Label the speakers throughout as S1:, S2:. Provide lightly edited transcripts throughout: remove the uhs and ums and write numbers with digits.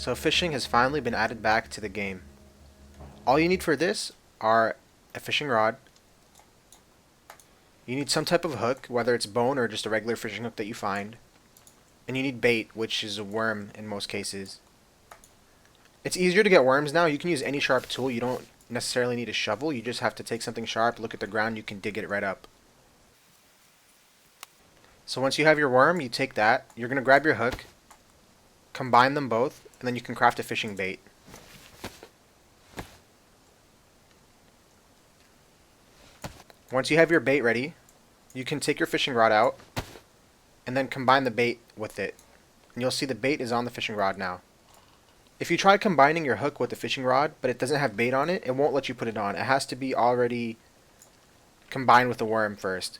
S1: So fishing has finally been added back to the game. All you need for this are a fishing rod. You need some type of hook, whether it's bone or just a regular fishing hook that you find. And you need bait, which is a worm in most cases. It's easier to get worms now. You can use any sharp tool. You don't necessarily need a shovel. You just have to take something sharp, look at the ground, you can dig it right up. So once you have your worm, you take that. You're going to grab your hook, combine them both, and then you can craft a fishing bait. Once you have your bait ready, you can take your fishing rod out and then combine the bait with it. And you'll see the bait is on the fishing rod now. If you try combining your hook with the fishing rod, but it doesn't have bait on it, it won't let you put it on. It has to be already combined with the worm first.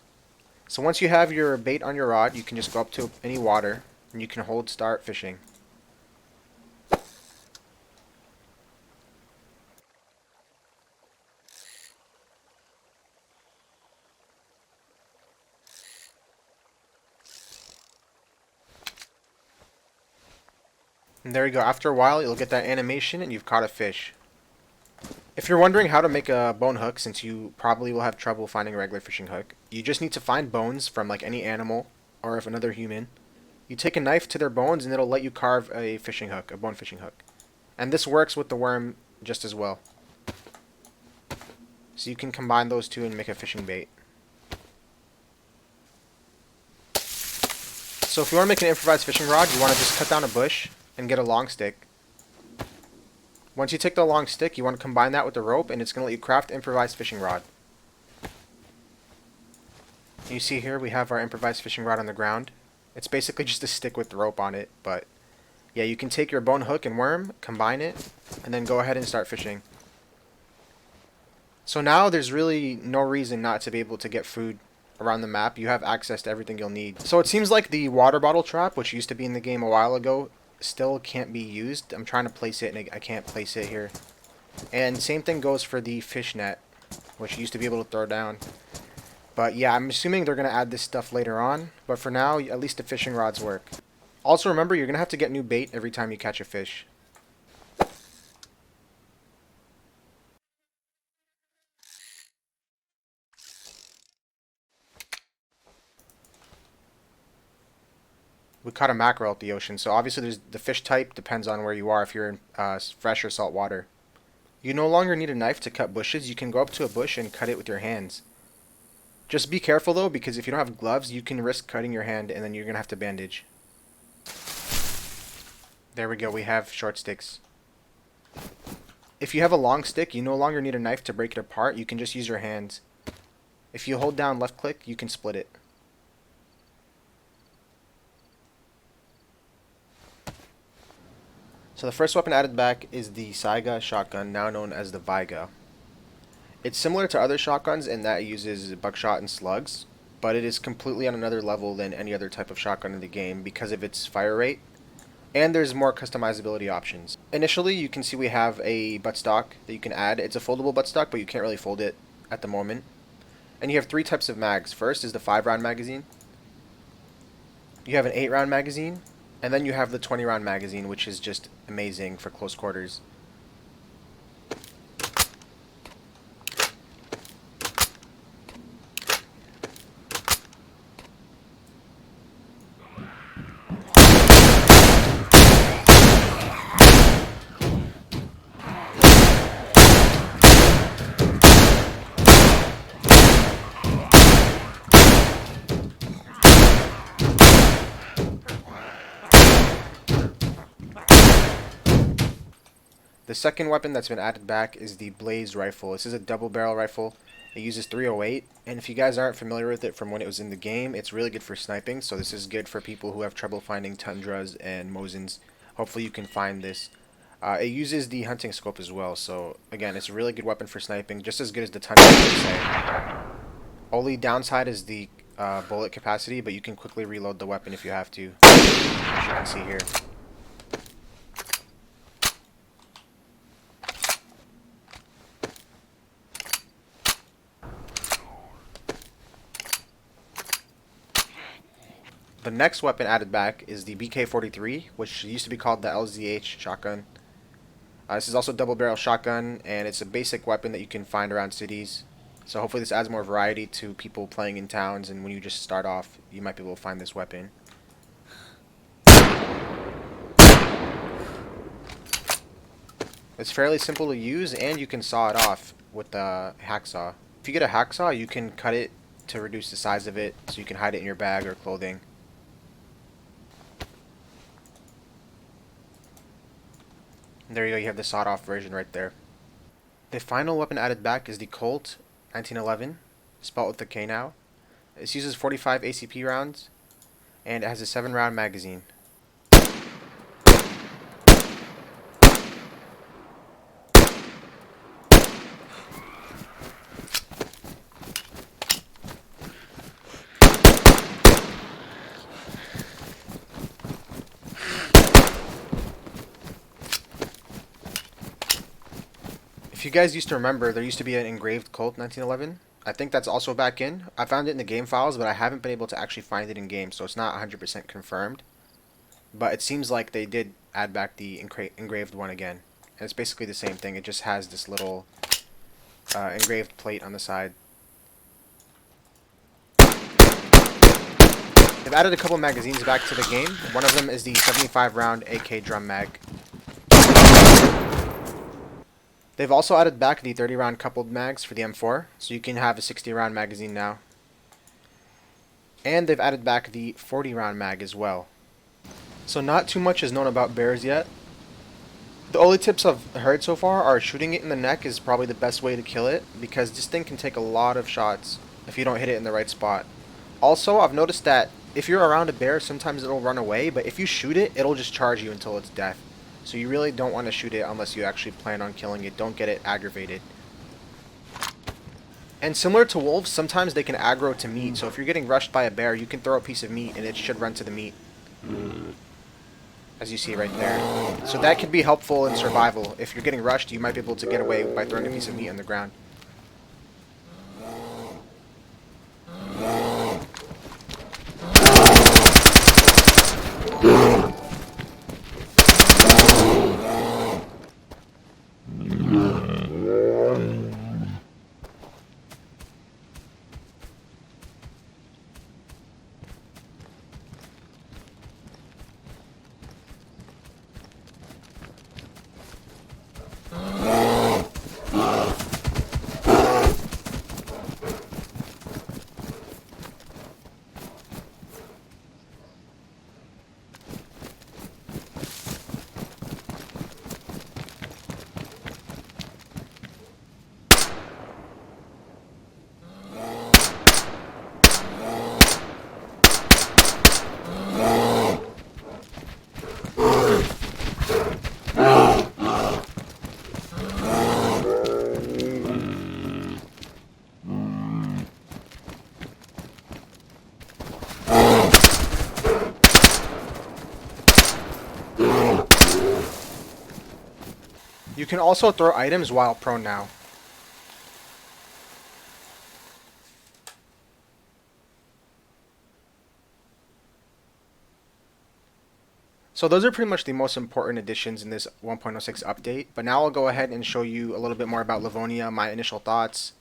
S1: So once you have your bait on your rod, you can just go up to any water and you can hold start fishing. And there you go. After a while, you'll get that animation and you've caught a fish. If you're wondering how to make a bone hook, since you probably will have trouble finding a regular fishing hook, you just need to find bones from like any animal or if another human. You take a knife to their bones and it'll let you carve a fishing hook, a bone fishing hook. And this works with the worm just as well. So you can combine those two and make a fishing bait. So if you want to make an improvised fishing rod, you want to just cut down a bush and get a long stick. Once you take the long stick, you want to combine that with the rope, and it's going to let you craft improvised fishing rod. You see here we have our improvised fishing rod on the ground. It's basically just a stick with the rope on it, but yeah, you can take your bone hook and worm, combine it, and then go ahead and start fishing. So now there's really no reason not to be able to get food around the map. You have access to everything you'll need. So it seems like the water bottle trap, which used to be in the game a while ago, still can't be used. I'm trying to place it and I can't place it here. And same thing goes for the fish net, which you used to be able to throw down. But yeah, I'm assuming they're going to add this stuff later on. But for now, at least the fishing rods work. Also remember, you're going to have to get new bait every time you catch a fish. We caught a mackerel at the ocean, so obviously there's the fish type depends on where you are if you're in fresh or salt water. You no longer need a knife to cut bushes. You can go up to a bush and cut it with your hands. Just be careful though, because if you don't have gloves, you can risk cutting your hand and then you're going to have to bandage. There we go, we have short sticks. If you have a long stick, you no longer need a knife to break it apart. You can just use your hands. If you hold down left click, you can split it. So the first weapon added back is the Saiga Shotgun, now known as the Viga. It's similar to other shotguns in that it uses buckshot and slugs, but it is completely on another level than any other type of shotgun in the game because of its fire rate, and there's more customizability options. Initially, you can see we have a buttstock that you can add. It's a foldable buttstock, but you can't really fold it at the moment. And you have three types of mags. First is the 5-round magazine. You have an 8-round magazine. And then you have the 20-round magazine, which is just amazing for close quarters. The second weapon that's been added back is the Blaze rifle. This is a double barrel rifle. It uses 308, and if you guys aren't familiar with it from when it was in the game, it's really good for sniping, so this is good for people who have trouble finding tundras and Mosins. Hopefully you can find this. It uses the hunting scope as well, so again, it's a really good weapon for sniping, just as good as the tundra, I would say. Only downside is the bullet capacity, but you can quickly reload the weapon if you have to, as you can see here. The next weapon added back is the BK-43, which used to be called the LZH shotgun. This is also a double barrel shotgun, and it's a basic weapon that you can find around cities. So hopefully this adds more variety to people playing in towns, and when you just start off, you might be able to find this weapon. It's fairly simple to use, and you can saw it off with the hacksaw. If you get a hacksaw, you can cut it to reduce the size of it, so you can hide it in your bag or clothing. And there you go, you have the sawed-off version right there. The final weapon added back is the Kolt 1911, spelled with the K now. This uses 45 ACP rounds, and it has a 7-round magazine. If you guys used to remember, there used to be an engraved Kolt 1911. I think that's also back in. I found it in the game files, but I haven't been able to actually find it in game, so it's not 100% confirmed. But it seems like they did add back the engraved one again. And it's basically the same thing, it just has this little engraved plate on the side. They've added a couple magazines back to the game. One of them is the 75-round AK drum mag. They've also added back the 30-round coupled mags for the M4, so you can have a 60-round magazine now. And they've added back the 40-round mag as well. So not too much is known about bears yet. The only tips I've heard so far are shooting it in the neck is probably the best way to kill it, because this thing can take a lot of shots if you don't hit it in the right spot. Also, I've noticed that if you're around a bear, sometimes it'll run away, but if you shoot it, it'll just charge you until it's death. So you really don't want to shoot it unless you actually plan on killing it. Don't get it aggravated. And similar to wolves, sometimes they can aggro to meat. So if you're getting rushed by a bear, you can throw a piece of meat and it should run to the meat. As you see right there. So that can be helpful in survival. If you're getting rushed, you might be able to get away by throwing a piece of meat on the ground. You can also throw items while prone now. So those are pretty much the most important additions in this 1.06 update, but now I'll go ahead and show you a little bit more about Livonia, my initial thoughts,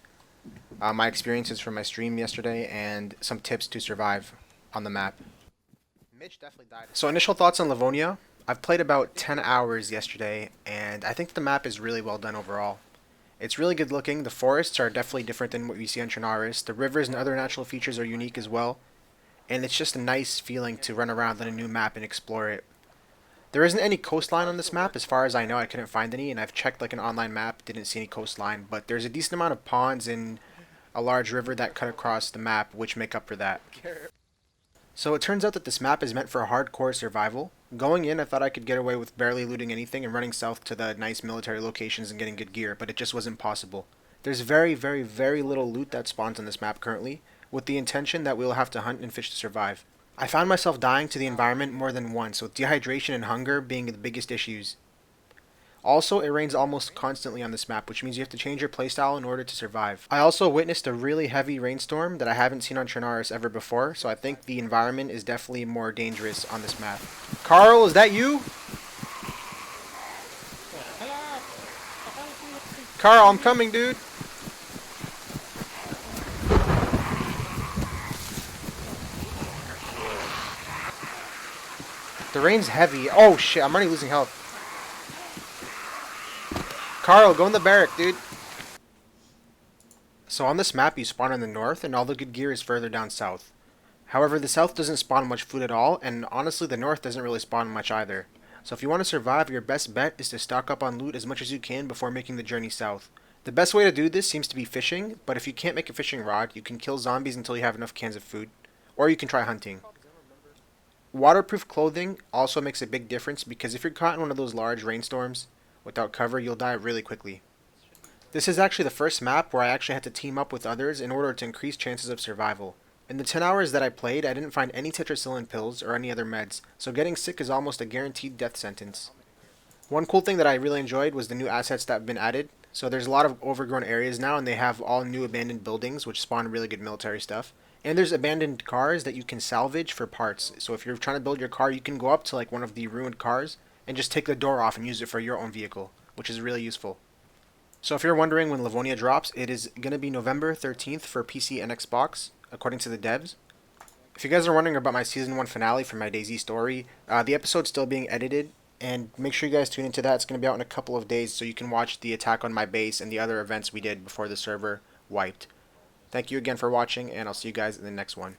S1: my experiences from my stream yesterday, and some tips to survive on the map. Mitch definitely died. So initial thoughts on Livonia. I've played about 10 hours yesterday, and I think the map is really well done overall. It's really good looking. The forests are definitely different than what we see on Chernarus. The rivers and other natural features are unique as well, and it's just a nice feeling to run around on a new map and explore it. There isn't any coastline on this map, as far as I know. I couldn't find any, and I've checked like an online map, didn't see any coastline, but there's a decent amount of ponds and a large river that cut across the map, which make up for that. So it turns out that this map is meant for hardcore survival. Going in, I thought I could get away with barely looting anything and running south to the nice military locations and getting good gear, but it just wasn't possible. There's very, very, very little loot that spawns on this map currently, with the intention that we'll have to hunt and fish to survive. I found myself dying to the environment more than once, with dehydration and hunger being the biggest issues. Also, it rains almost constantly on this map, which means you have to change your playstyle in order to survive. I also witnessed a really heavy rainstorm that I haven't seen on Trinaris ever before, so I think the environment is definitely more dangerous on this map. Carl, is that you? Carl, I'm coming, dude. The rain's heavy. Oh shit, I'm already losing health. Carl, go in the barrack, dude. So on this map, you spawn in the north, and all the good gear is further down south. However, the south doesn't spawn much food at all, and honestly, the north doesn't really spawn much either. So if you want to survive, your best bet is to stock up on loot as much as you can before making the journey south. The best way to do this seems to be fishing, but if you can't make a fishing rod, you can kill zombies until you have enough cans of food. Or you can try hunting. Waterproof clothing also makes a big difference because if you're caught in one of those large rainstorms without cover, you'll die really quickly. This is actually the first map where I actually had to team up with others in order to increase chances of survival. In the 10 hours that I played, I didn't find any tetracycline pills or any other meds, so getting sick is almost a guaranteed death sentence. One cool thing that I really enjoyed was the new assets that have been added. So there's a lot of overgrown areas now, and they have all new abandoned buildings, which spawn really good military stuff. And there's abandoned cars that you can salvage for parts. So if you're trying to build your car, you can go up to like one of the ruined cars and just take the door off and use it for your own vehicle, which is really useful. So if you're wondering when Livonia drops, it is going to be November 13th for PC and Xbox, according to the devs. If you guys are wondering about my Season 1 finale for my Dayz story, the episode's still being edited, and make sure you guys tune into that. It's going to be out in a couple of days, so you can watch the attack on my base and the other events we did before the server wiped. Thank you again for watching, and I'll see you guys in the next one.